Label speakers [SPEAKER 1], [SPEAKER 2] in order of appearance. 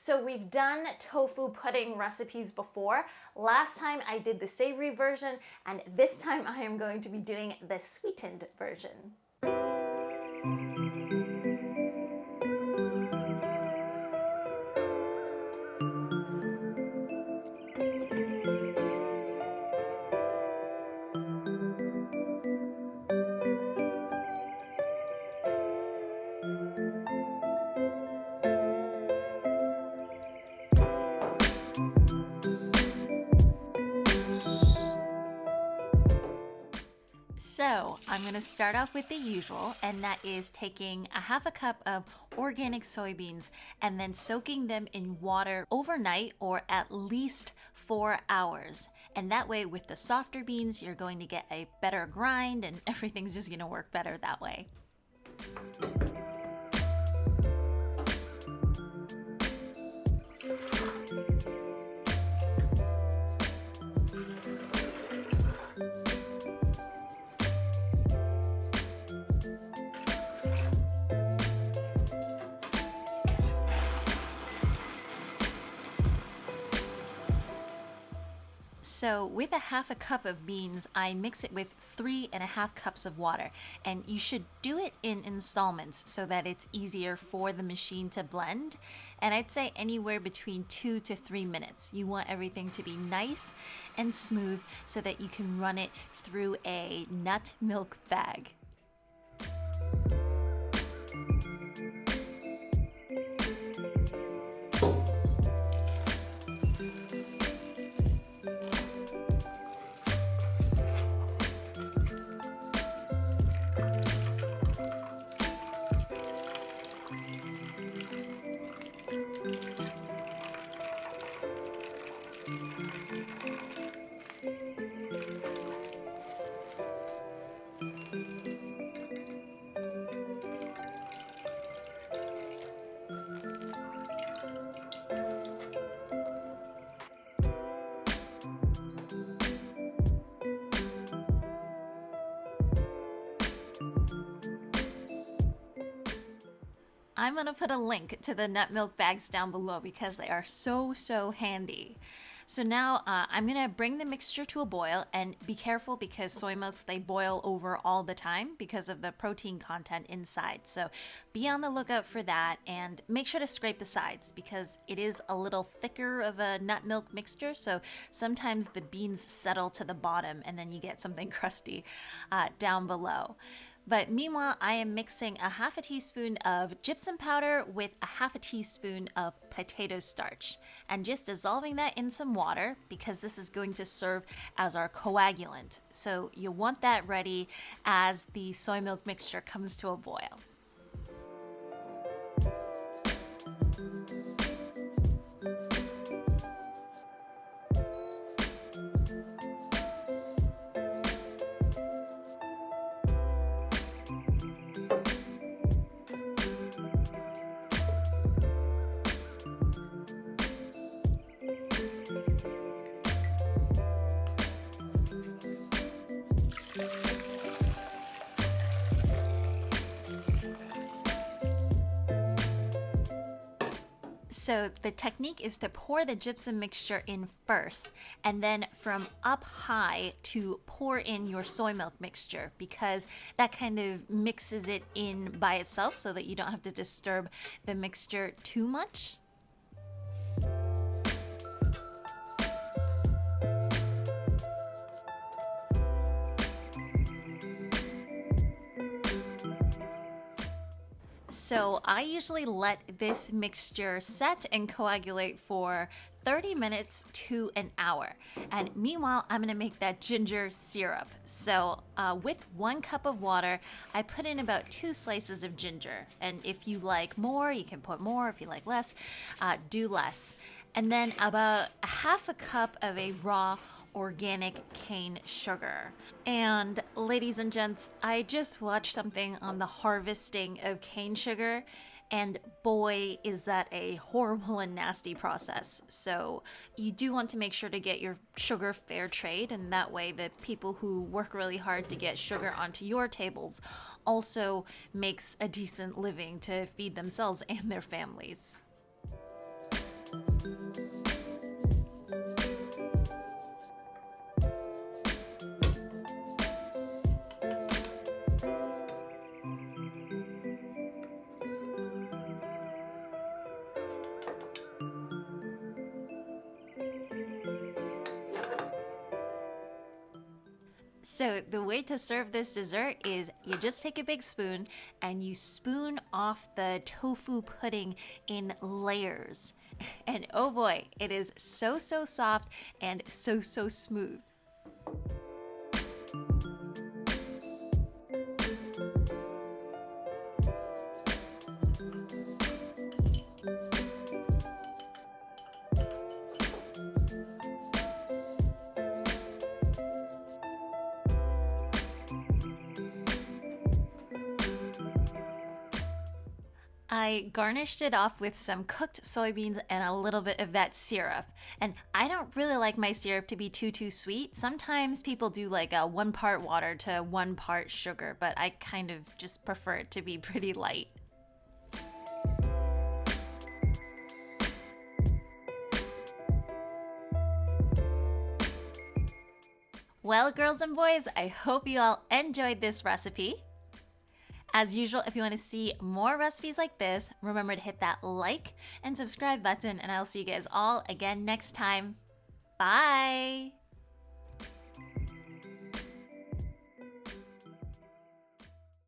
[SPEAKER 1] So we've done tofu pudding recipes before. Last time I did the savory version, and this time I am going to be doing the sweetened version. So I'm going to start off with the usual, and that is taking a half a cup of organic soybeans and then soaking them in water overnight or at least 4 hours. And that way with the softer beans, you're going to get a better grind and everything's just going to work better that way. So with a half a cup of beans, I mix it with 3.5 cups of water. And you should do it in installments so that it's easier for the machine to blend. And I'd say anywhere between 2 to 3 minutes. You want everything to be nice and smooth so that you can run it through a nut milk bag. I'm going to put a link to the nut milk bags down below because they are so handy. So now I'm going to bring the mixture to a boil, and be careful because soy milks, they boil over all the time because of the protein content inside. So be on the lookout for that, and make sure to scrape the sides because it is a little thicker of a nut milk mixture. So sometimes the beans settle to the bottom and then you get something crusty down below. But meanwhile, I am mixing a half a teaspoon of gypsum powder with a half a teaspoon of potato starch and just dissolving that in some water because this is going to serve as our coagulant. So you'll want that ready as the soy milk mixture comes to a boil. So the technique is to pour the gypsum mixture in first, and then from up high to pour in your soy milk mixture because that kind of mixes it in by itself so that you don't have to disturb the mixture too much. So I usually let this mixture set and coagulate for 30 minutes to an hour. And meanwhile, I'm gonna make that ginger syrup. So with 1 cup of water, I put in about 2 slices of ginger. And if you like more, you can put more. If you like less, do less. And then about a half a cup of a raw organic cane sugar. And ladies and gents, I just watched something on the harvesting of cane sugar, and boy, is that a horrible and nasty process. So you do want to make sure to get your sugar fair trade, and that way the people who work really hard to get sugar onto your tables also makes a decent living to feed themselves and their families. So the way to serve this dessert is you just take a big spoon and you spoon off the tofu pudding in layers. And oh boy, it is so soft and so smooth. I garnished it off with some cooked soybeans and a little bit of that syrup. And I don't really like my syrup to be too sweet. Sometimes people do like a 1 part water to 1 part sugar, but I kind of just prefer it to be pretty light. Well, girls and boys, I hope you all enjoyed this recipe. As usual, if you want to see more recipes like this, remember to hit that like and subscribe button, and I'll see you guys all again next time. Bye!